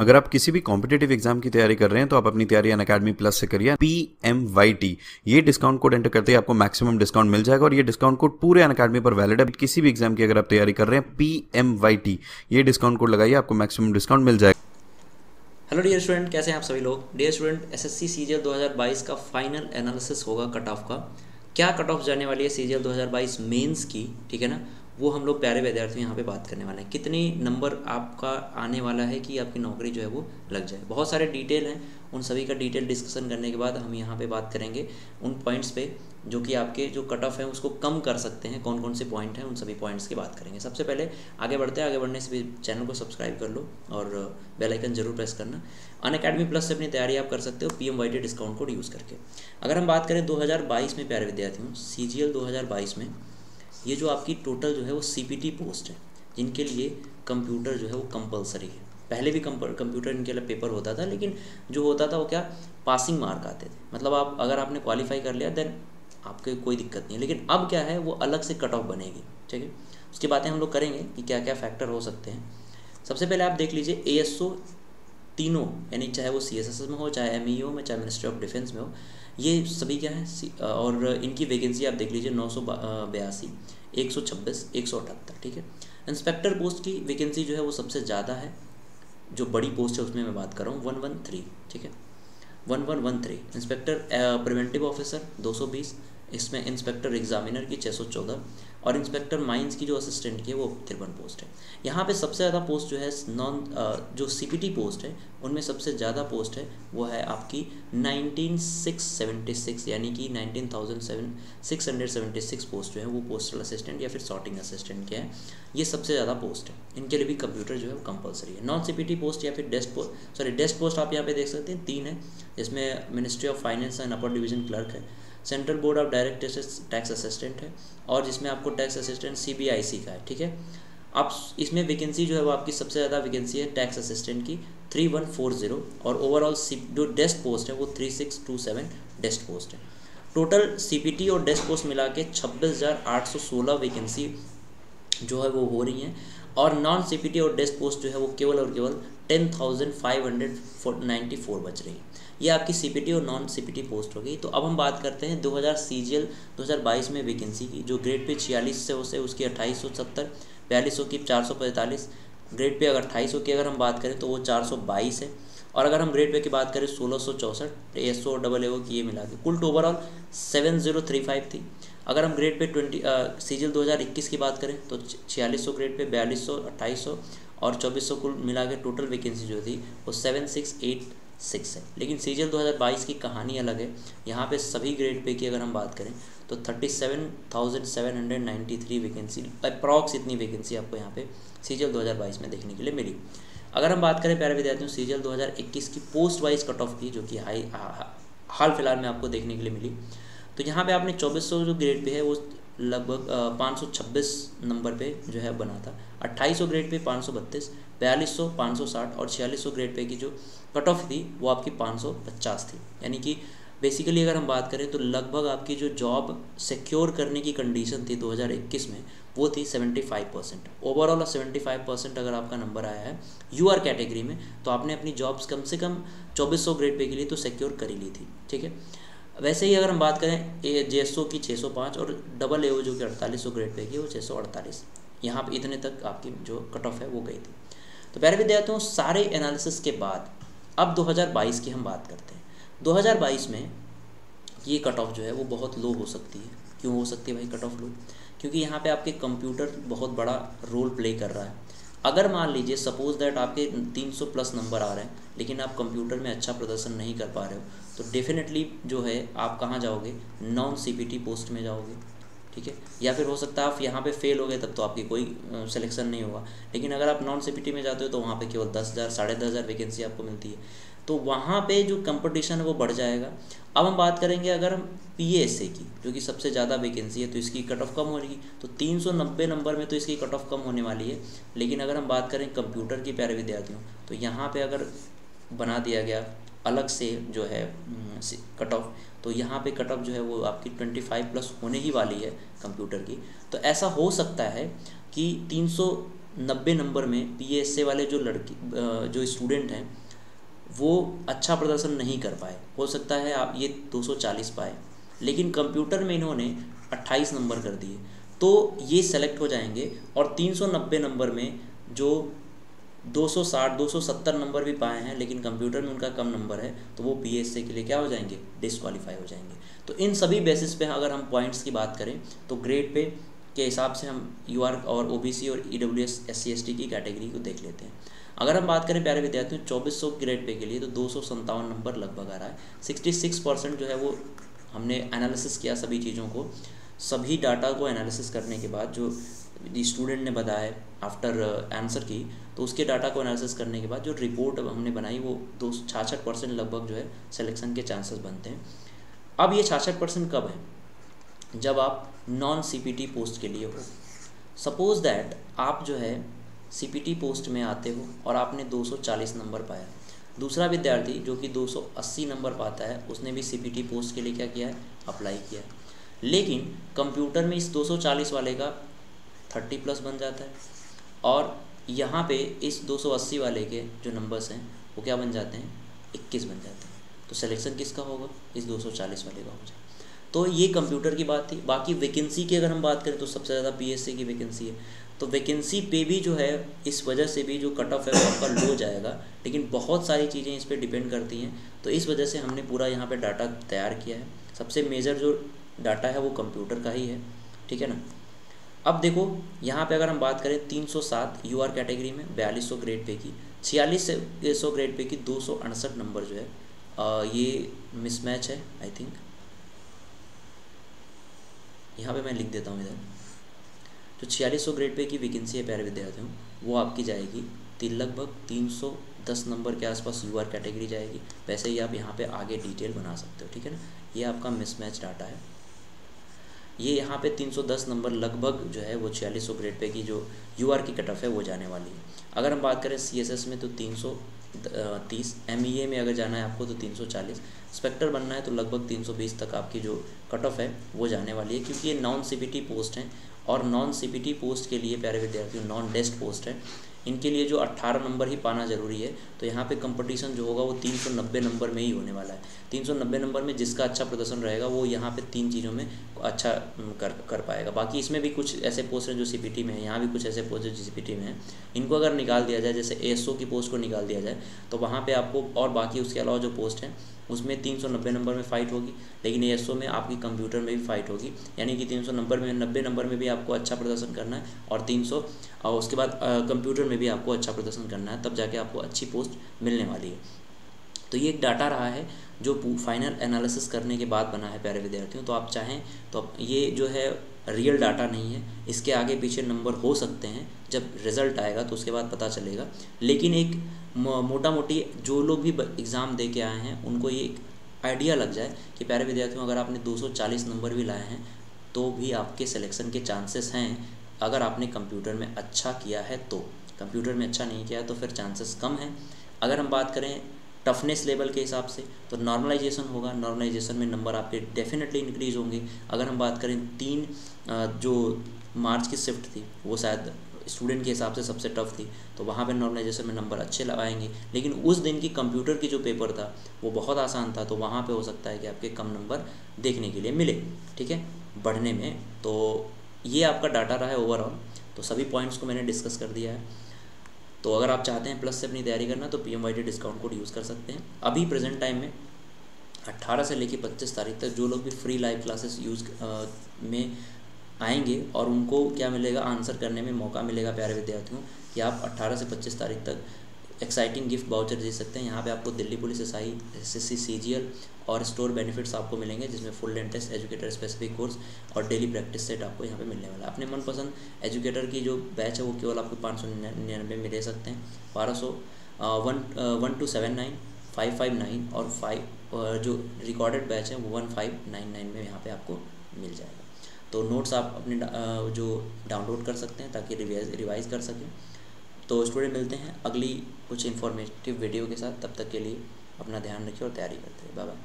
अगर आप किसी भी कॉम्पिटेटिव एग्जाम की तैयारी कर रहे हैं तो आप अपनी तैयारी अनअकैडमी प्लस से करिए। PMYT ये डिस्काउंट कोड एंटर करते ही आपको मैक्सिमम डिस्काउंट मिल जाएगा और ये डिस्काउंट कोड पूरे अनअकैडमी पर वैलिड है। किसी भी एग्जाम की अगर आप तैयारी कर रहे हैं PMYT ये डिस्काउंट कोड लगाइए, आपको मैक्सिमम डिस्काउंट मिल जाएगा। हेलो डियर स्टूडेंट, कैसे हैं आप सभी लोग। डियर स्टूडेंट, एसएससी सीजीएल 2022 का फाइनल एनालिसिस होगा कट ऑफ का। क्या कट ऑफ जाने वाली है सीजीएल 2022 मेंस की, ठीक है ना, वो हम लोग प्यारे विद्यार्थी यहाँ पे बात करने वाले हैं। कितनी नंबर आपका आने वाला है कि आपकी नौकरी जो है वो लग जाए। बहुत सारे डिटेल हैं, उन सभी का डिटेल डिस्कशन करने के बाद हम यहाँ पे बात करेंगे उन पॉइंट्स पे जो कि आपके जो कट ऑफ है उसको कम कर सकते हैं। कौन कौन से पॉइंट हैं, उन सभी पॉइंट्स की बात करेंगे। सबसे पहले आगे बढ़ते हैं। आगे बढ़ने से भी चैनल को सब्सक्राइब कर लो और बेल आइकन जरूर प्रेस करना। अनअकैडमी प्लस से अपनी तैयारी आप कर सकते हो PMYT डिस्काउंट कोड यूज़ करके। अगर हम बात करें 2022 में प्यारे विद्यार्थियों, सीजीएल 2022 में ये जो आपकी टोटल जो है वो CPT पोस्ट है जिनके लिए कंप्यूटर जो है वो कंपलसरी है। पहले भी कंप्यूटर इनके लिए पेपर होता था, लेकिन जो होता था वो क्या, पासिंग मार्क आते थे। मतलब आप अगर आपने क्वालिफाई कर लिया देन आपके कोई दिक्कत नहीं है। लेकिन अब क्या है, वो अलग से कट ऑफ बनेगी, ठीक है। उसकी बातें हम लोग करेंगे कि क्या क्या फैक्टर हो सकते हैं। सबसे पहले आप देख लीजिए ASO तीनों, यानी चाहे वो CSSS में हो, चाहे MEO में, चाहे मिनिस्ट्री ऑफ डिफेंस में हो, ये सभी क्या है और इनकी वैकेंसी आप देख लीजिए 982, 126, 178, ठीक है। इंस्पेक्टर पोस्ट की वैकेंसी जो है वो सबसे ज़्यादा है। जो बड़ी पोस्ट है उसमें मैं बात कर रहा हूँ 113, ठीक है, 1113। इंस्पेक्टर प्रिवेंटिव ऑफिसर 220, इसमें इंस्पेक्टर एग्जामिनर की 614 और इंस्पेक्टर माइंस की जो असिस्टेंट की है वो 53 पोस्ट है। यहाँ पे सबसे ज़्यादा पोस्ट जो है जो CPT पोस्ट है उनमें सबसे ज़्यादा पोस्ट है वो है आपकी 19676, यानी कि 19676 पोस्ट जो है वो पोस्टल असिस्टेंट या फिर सॉर्टिंग असिस्टेंट के हैं। ये सबसे ज़्यादा पोस्ट है। इनके लिए भी कंप्यूटर जो है वो कंपलसरी है। नॉन CPT पोस्ट या फिर डेस्क पोस्ट आप यहाँ पे देख सकते हैं 3 है, जिसमें ministry of finance and upper division clerk है, central board of direct tax assistant है और जिसमें आपको टैक्स असिस्टेंट CBIC का है, ठीक है। अब इसमें वैकेंसी जो है वो आपकी सबसे ज़्यादा वैकेंसी है टैक्स असिस्टेंट की 3140 और ओवरऑल जो डेस्क पोस्ट है वो 3627 डेस्क पोस्ट है। टोटल CPT और डेस्क पोस्ट मिला के 26,816 वैकेंसी जो है वो हो रही हैं और नॉन CPT और डेस्क पोस्ट जो है वो केवल और केवल 10,594 बच रही है। ये आपकी CPT और नॉन CPT पोस्ट हो गई। तो अब हम बात करते हैं 2000 CGL 2022 में वैकेंसी की। जो ग्रेड पे 46 से उससे उसकी 2870, 4200 की 445, ग्रेड पे अगर 2800 की अगर हम बात करें तो वो 422 है और अगर हम ग्रेड पे की बात करें 1664, ASO और AA की ये मिला के कुल ओवरऑल 7035 थी। अगर हम ग्रेड पे CGL 2021 की बात करें तो 4600 ग्रेड पे, 4200, 2800 और 2400 कुल मिला के टोटल वैकेंसी जो थी वो 7686 है। लेकिन CGL 2022 की कहानी अलग है। यहाँ पे सभी ग्रेड पे की अगर हम बात करें तो 37,793 वैकेंसी, अप्रॉक्स इतनी वैकेंसी आपको यहाँ पे CGL 2022 में देखने के लिए मिली। अगर हम बात करें प्यारे विद्यार्थियों CGL 2021 की पोस्ट वाइज कट ऑफ की, जो कि हाल फिलहाल में आपको देखने के लिए मिली, तो यहाँ पे आपने 2400 जो ग्रेड पे है वो लगभग 526 नंबर पे जो है बना था। 2800 ग्रेड पे 532, 4200, 560 और 4600 ग्रेड पे की जो कट ऑफ थी वो आपकी 550 थी। यानी कि बेसिकली अगर हम बात करें तो लगभग आपकी जो जॉब सिक्योर करने की कंडीशन थी 2021 में वो थी 75%। ओवरऑल 75% अगर आपका नंबर आया है UR कैटेगरी में तो आपने अपनी जॉब्स कम से कम 2400 ग्रेड पे के लिए तो सिक्योर कर ही ली थी, ठीक है। वैसे ही अगर हम बात करें JSO की 605 और AAO जो कि 4800 ग्रेड पे की वो 648, यहाँ पर इतने तक आपकी जो कट ऑफ है वो गई थी। तो प्यारे विद्यार्थियों, सारे एनालिसिस के बाद अब 2022 की हम बात करते हैं। 2022 में ये कट ऑफ जो है वो बहुत लो हो सकती है। क्यों हो सकती है भाई कट ऑफ लो? क्योंकि यहाँ पे आपके कंप्यूटर बहुत बड़ा रोल प्ले कर रहा है। अगर मान लीजिए सपोज दैट आपके 300 प्लस नंबर आ रहे हैं लेकिन आप कंप्यूटर में अच्छा प्रदर्शन नहीं कर पा रहे हो तो डेफिनेटली जो है आप कहाँ जाओगे, नॉन CPT पोस्ट में जाओगे, ठीक है। या फिर हो सकता है आप यहाँ पे फेल हो गए तब तो आपकी कोई सिलेक्शन नहीं होगा। लेकिन अगर आप नॉन CPT में जाते हो तो वहाँ पे केवल 10,000 10,500 वैकेंसी आपको मिलती है, तो वहाँ पे जो कंपटीशन है वो बढ़ जाएगा। अब हम बात करेंगे अगर हम PASA की, जो कि सबसे ज़्यादा वैकेंसी है, तो इसकी कट ऑफ कम होगी। तो 390 नंबर में तो इसकी कट ऑफ कम होने वाली है। लेकिन अगर हम बात करें कंप्यूटर की प्यारे विद्यार्थियों, तो यहाँ पे अगर बना दिया गया अलग से जो है कट ऑफ, तो यहाँ पे कट ऑफ जो है वो आपकी 25 प्लस होने ही वाली है कंप्यूटर की। तो ऐसा हो सकता है कि 300 90 नंबर में PSA वाले जो जो स्टूडेंट हैं वो अच्छा प्रदर्शन नहीं कर पाए, हो सकता है आप ये 240 पाए, लेकिन कंप्यूटर में इन्होंने 28 नंबर कर दिए, तो ये सेलेक्ट हो जाएंगे। और 390 नंबर में जो 260 270 नंबर भी पाए हैं लेकिन कंप्यूटर में उनका कम नंबर है, तो वो PSA के लिए क्या हो जाएंगे, डिस्क्वालीफाई हो जाएंगे। तो इन सभी बेसिस पे अगर हम पॉइंट्स की बात करें तो ग्रेड पे के हिसाब से हम UR और OBC और EWS SC ST की कैटेगरी को देख लेते हैं। अगर हम बात करें प्यारे विद्यार्थियों 2400 ग्रेड पे के लिए, तो 257 नंबर लगभग आ रहा है। 66% जो है वो हमने एनालिसिस किया सभी चीज़ों को, सभी डाटा को एनालिसिस करने के बाद जो स्टूडेंट ने बताया आफ्टर आंसर की, तो उसके डाटा को एनालिसिस करने के बाद जो रिपोर्ट हमने बनाई वो 66% लगभग जो है सिलेक्शन के चांसेस बनते हैं। अब ये 66% कब है, जब आप नॉन CPT पोस्ट के लिए हो। सपोज दैट आप जो है CPT पोस्ट में आते हो और आपने 240 नंबर पाया, दूसरा विद्यार्थी जो कि 280 नंबर पाता है उसने भी CPT पोस्ट के लिए क्या किया है, अप्लाई किया है, लेकिन कंप्यूटर में इस 240 वाले का 30+ बन जाता है और यहाँ पे इस 280 वाले के जो नंबर्स हैं वो क्या बन जाते हैं, 21 बन जाते हैं। तो सिलेक्शन किसका होगा, इस 240 वाले का हो जाए। तो ये कंप्यूटर की बात थी। बाकी वैकेंसी की अगर हम बात करें तो सबसे ज़्यादा PSA की वैकेंसी है, तो वैकेंसी पे भी जो है इस वजह से भी जो कट ऑफ है वो आपका लो जाएगा, लेकिन बहुत सारी चीज़ें इस पर डिपेंड करती हैं। तो इस वजह से हमने पूरा यहाँ पे डाटा तैयार किया है। सबसे मेजर जो डाटा है वो कंप्यूटर का ही है, ठीक है ना। अब देखो यहाँ पे अगर हम बात करें 307 UR कैटेगरी में 4200 ग्रेड पे की, 4600 ग्रेड पे की 268 नंबर जो है ये मिसमैच है आई थिंक। यहाँ पे मैं लिख देता हूँ इधर, जो 4600 ग्रेड पे की वैकेंसी है प्यारे विद्यार्थियों वो आपकी जाएगी लगभग 310 नंबर के आसपास UR कैटेगरी जाएगी। वैसे ही आप यहाँ पे आगे डिटेल बना सकते हो, ठीक है ना। ये आपका मिसमैच डाटा है। ये यहाँ पे 310 नंबर लगभग जो है वो 4600 ग्रेड पे की जो UR की कट ऑफ है वो जाने वाली है। अगर हम बात करें CSS में तो 330, MEA में अगर जाना है आपको तो 340, इंस्पेक्टर बनना है तो लगभग 320 तक आपकी जो कट ऑफ है वो जाने वाली है, क्योंकि ये नॉन CPT पोस्ट हैं। और नॉन CPT पोस्ट के लिए प्यारे विद्यार्थियों नॉन डेस्ट पोस्ट है, इनके लिए जो 18 नंबर ही पाना ज़रूरी है। तो यहाँ पे कंपटीशन जो होगा वो 390 नंबर में ही होने वाला है। 390 नंबर में जिसका अच्छा प्रदर्शन रहेगा वो यहाँ पे 3 चीज़ों में अच्छा कर पाएगा। बाकी इसमें भी कुछ ऐसे पोस्ट हैं जो CPT में है, यहाँ भी कुछ ऐसे पोस्ट जो CPT में है। इनको अगर निकाल दिया जाए, जैसे ASO की पोस्ट को निकाल दिया जाए, तो वहाँ पर आपको और बाकी उसके अलावा जो पोस्ट हैं उसमें 390 नंबर में फ़ाइट होगी, लेकिन ASO में आपकी कंप्यूटर में भी फ़ाइट होगी। यानी कि 300 नंबर में 90 नंबर में भी आपको अच्छा प्रदर्शन करना है और 300 और उसके बाद कंप्यूटर में भी आपको अच्छा प्रदर्शन करना है, तब जाके आपको अच्छी पोस्ट मिलने वाली है। तो ये एक डाटा रहा है जो फाइनल एनालिसिस करने के बाद बना है प्यारे विद्यार्थियों। तो आप चाहें तो ये जो है रियल डाटा नहीं है, इसके आगे पीछे नंबर हो सकते हैं, जब रिज़ल्ट आएगा तो उसके बाद पता चलेगा। लेकिन एक मोटा मोटी जो लोग भी एग्ज़ाम दे के आए हैं उनको ये एक आइडिया लग जाए कि प्यारे विद्यार्थियों अगर आपने 240 नंबर भी लाए हैं तो भी आपके सिलेक्शन के चांसेस हैं, अगर आपने कंप्यूटर में अच्छा किया है तो। कंप्यूटर में अच्छा नहीं किया है तो फिर चांसेस कम हैं। अगर हम बात करें टफनेस लेवल के हिसाब से तो नॉर्मलाइजेशन होगा, नॉर्मलाइजेशन में नंबर आपके डेफिनेटली इंक्रीज़ होंगे। अगर हम बात करें 3 जो मार्च की शिफ्ट थी वो शायद स्टूडेंट के हिसाब से सबसे टफ थी, तो वहाँ पे नॉर्मलाइजेशन में नंबर अच्छे लगाएंगे। लेकिन उस दिन की कंप्यूटर की जो पेपर था वो बहुत आसान था, तो वहाँ पे हो सकता है कि आपके कम नंबर देखने के लिए मिले, ठीक है, बढ़ने में। तो ये आपका डाटा रहा है ओवरऑल। तो सभी पॉइंट्स को मैंने डिस्कस कर दिया है। तो अगर आप चाहते हैं प्लस से अपनी तैयारी करना तो PMYT डिस्काउंट कोड यूज़ कर सकते हैं। अभी प्रेजेंट टाइम में 18 से लेकर 25 तारीख तक जो लोग भी फ्री लाइव क्लासेस यूज़ में आएंगे और उनको क्या मिलेगा, आंसर करने में मौका मिलेगा प्यारे विद्यार्थियों कि आप 18 से 25 तारीख तक एक्साइटिंग गिफ्ट वाउचर दे सकते हैं। यहाँ पे आपको Delhi police SI SSC CGL और स्टोर बेनिफिट्स आपको मिलेंगे, जिसमें full length test, educator specific course और डेली प्रैक्टिस सेट आपको यहाँ पे मिलने वाला है। अपने मनपसंद एजुकेटर की जो बैच है वो केवल आपको 599 में ले सकते हैं। 1279 559 और 5 जो रिकॉर्डेड बैच है वो 1599 में यहाँ पे आपको मिल जाएगा। तो नोट्स आप अपने जो डाउनलोड कर सकते हैं ताकि रिवाइज कर सकें। तो स्टूडेंट मिलते हैं अगली कुछ इन्फॉर्मेटिव वीडियो के साथ, तब तक के लिए अपना ध्यान रखिए और तैयारी करते रहिए। Bye bye.